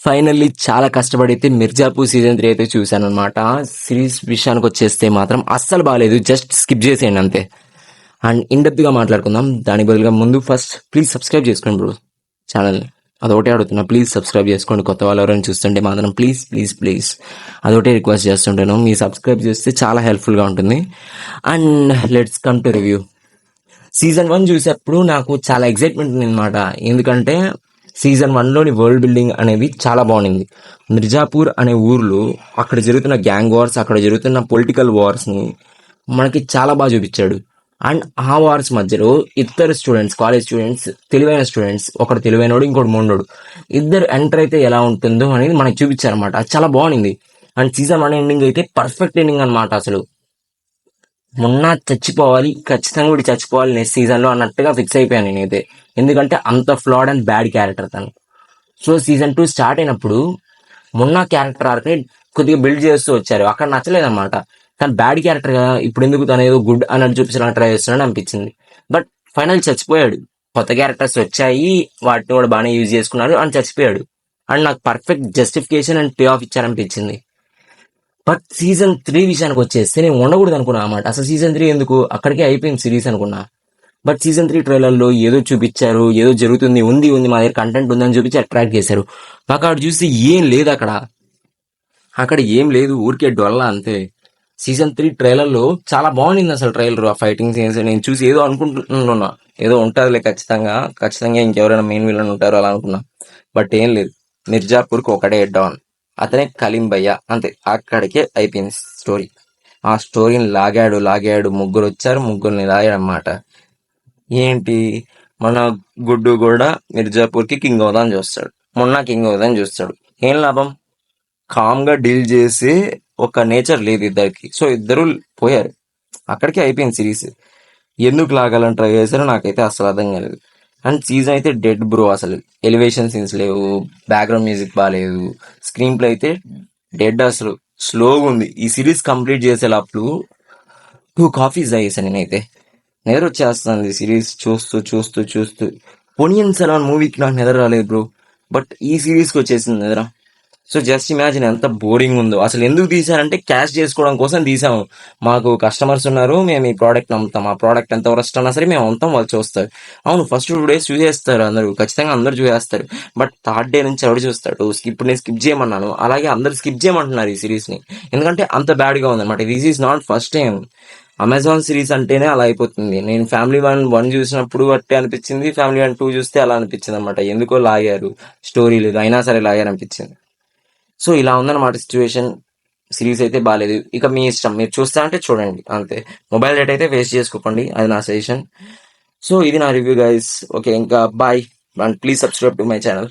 Finally చాలా కష్టపడైతే 'Mirzapur' season 3 అయితే చూశాననమాట. Series విషయానికి వచ్చేస్తే మాత్రం అస్సలు బాలేదు. జస్ట్ స్కిప్ చేసేయండి అంతే. అండ్ ఇన్ డెప్త్‌గా మాట్లాడుకుందాం. దానికి బదులుగా ముందు ఫస్ట్ ప్లీజ్ సబ్స్క్రైబ్ చేసుకోండి బ్రో ఛానల్‌ని. అదొకటే అడుగుతున్నా. ప్లీజ్ సబ్స్క్రైబ్ చేసుకోండి. కొత్త వాళ్ళు ఎవరైనా చూస్తుంటే మాత్రం ప్లీజ్ అదొకటే రిక్వెస్ట్ చేస్తుంటాను. మీరు సబ్స్క్రైబ్ చేస్తే చాలా హెల్ప్‌ఫుల్‌గా ఉంటుంది. And let's come to review. Season 1 చూసేప్పుడు నాకు చాలా ఎక్సైట్మెంట్ ఉందన్నమాట. ఎందుకంటే సీజన్ 1లోని వరల్డ్ బిల్డింగ్ అనేది చాలా బాగుంది. మిర్జాపూర్ అనే ఊర్లో అక్కడ జరుగుతున్న గ్యాంగ్ వార్స్, అక్కడ జరుగుతున్న పొలిటికల్ వార్స్ని మనకి చాలా బాగా చూపించాడు. అండ్ ఆ వార్స్ మధ్యలో ఇద్దరు స్టూడెంట్స్, కాలేజ్ స్టూడెంట్స్, తెలివైన స్టూడెంట్స్, ఒకడు తెలివైనోడు, ఇంకోటి మొండోడు, ఇద్దరు ఎంటర్ అయితే ఎలా ఉంటుందో అనేది మనకి చూపించారనమాట. అది చాలా బాగుంది. అండ్ సీజన్ 1 ఎండింగ్ అయితే పర్ఫెక్ట్ ఎండింగ్ అనమాట. అసలు మొన్న చచ్చిపోవాలి, ఖచ్చితంగా వీడు చచ్చిపోవాలి నెక్స్ట్ సీజన్లో అన్నట్టుగా ఫిక్స్ అయిపోయాను నేనైతే. ఎందుకంటే అంత ఫ్లాడ్ అండ్ బ్యాడ్ క్యారెక్టర్ తను. సో సీజన్ 2 స్టార్ట్ అయినప్పుడు మొన్న క్యారెక్టర్ ఆర్క్ని కొద్దిగా బిల్డ్ చేస్తూ వచ్చారు. అక్కడ నచ్చలేదన్నమాట. తను బ్యాడ్ క్యారెక్టర్ కదా, ఇప్పుడు ఎందుకు తను ఏదో గుడ్ అన్నట్టు చూపించడానికి ట్రై చేస్తున్నాడు అనిపించింది. బట్ ఫైనల్ చచ్చిపోయాడు. కొత్త క్యారెక్టర్స్ వచ్చాయి, వాటిని కూడా బాగానే యూజ్ చేసుకున్నాడు అండ్ చచ్చిపోయాడు. అండ్ నాకు perfect justification and pay off ఇచ్చారనిపించింది. బట్ సీజన్ 3 విషయానికి వచ్చేస్తే నేను ఉండకూడదు అనుకున్నా అన్నమాట. అసలు సీజన్ 3 ఎందుకు, అక్కడికే అయిపోయింది సిరీస్ అనుకున్నా. బట్ సీజన్ 3 ట్రైలర్లో ఏదో చూపించారు, ఏదో జరుగుతుంది, ఉంది మా దగ్గర కంటెంట్ ఉందని చూపించి అట్రాక్ట్ చేశారు. నాకు అక్కడ చూస్తే ఏం లేదు. అక్కడ ఏం లేదు, ఊరికే డొల్ల అంతే. సీజన్ 3 ట్రైలర్లో చాలా బాగుండింది అసలు. ట్రైలర్ ఆ ఫైటింగ్ సీన్స్ నేను చూసి ఏదో అనుకుంటున్నా, ఏదో ఉంటుందిలే ఖచ్చితంగా ఇంకెవరైనా మెయిన్ విలన్ ఉంటారో అలా అనుకున్నా. బట్ ఏం లేదు, మిర్జాపూర్కి ఒకటే డాన్, అతనే కలీం భయ్య, అంతే. అక్కడికే అయిపోయింది స్టోరీ. ఆ స్టోరీని లాగాడు, ముగ్గురు వచ్చారు, ముగ్గురిని లాగాడు అన్నమాట. ఏంటి, మన గుడ్డు కూడా మిర్జాపూర్కి కింగ్ అవుదాని చూస్తాడు, మొన్న కింగ్ అవుదాని చూస్తాడు. ఏం లాభం, కామ్గా డీల్ చేసి ఒక నేచర్ లేదు ఇద్దరికి. సో ఇద్దరు పోయారు, అక్కడికే అయిపోయింది సిరీస్. ఎందుకు లాగాలని ట్రై చేశారో నాకైతే అసలు అర్థం కాలేదు. అండ్ సీజన్ అయితే డెడ్ బ్రో. అసలు ఎలివేషన్ సీన్స్ లేవు, బ్యాక్గ్రౌండ్ మ్యూజిక్ బాగాలేదు, స్క్రీన్ ప్లే అయితే డెడ్. అసలు స్లోగా ఉంది. ఈ సిరీస్ కంప్లీట్ చేసేటప్పుడు 2 కాఫీస్ తాగేసాను నేనైతే. నిద్ర వచ్చేస్తుంది సిరీస్ చూస్తూ. పొనియన్ సెలాన్ మూవీకి నాకు నిద్ర రాలేదు బ్రో, బట్ ఈ సిరీస్కి వచ్చేసింది నిద్ర. సో జస్ట్ ఇమాజిన్ ఎంత బోరింగ్ ఉందో. అసలు ఎందుకు తీసానంటే క్యాష్ చేసుకోవడం కోసం తీసాము. మాకు కస్టమర్స్ ఉన్నారు, మేము ఈ ప్రోడక్ట్ అమ్ముతాం, ఆ ప్రోడక్ట్ ఎంత వరస్ట్ అన్నా సరే మేము అమ్ముతాం, వాళ్ళు చూస్తారు. అవును, ఫస్ట్ 2 days చూసేస్తారు అందరూ, ఖచ్చితంగా అందరూ చూసేస్తారు. బట్ థర్డ్ డే నుంచి ఎవడు చూస్తాడు? ఇప్పుడు నేను స్కిప్ చేయమన్నాను, అలాగే అందరు స్కిప్ చేయమంటున్నారు ఈ సిరీస్ని. ఎందుకంటే అంత బ్యాడ్గా ఉందన్నమాట. This is not first time. Amazon series అంటేనే అలా అయిపోతుంది. నేను ఫ్యామిలీ 1 చూసినప్పుడు అట్టే అనిపించింది, ఫ్యామిలీ 2 చూస్తే అలా అనిపించింది అనమాట. ఎందుకో లాగారు, స్టోరీ లేదు, అయినా సరే లాగారు అనిపించింది. సో ఇలా ఉందన్నమాట సిచ్యువేషన్. సిరీస్ అయితే బాగాలేదు. ఇక మీ ఇష్టం, మీరు చూస్తా అంటే చూడండి అంతే. మొబైల్ డేటా అయితే వేస్ట్ చేసుకోకండి, అది నా సజెషన్. సో ఇది నా రివ్యూ గైస్. ఓకే, ఇంకా bye and please subscribe to my channel.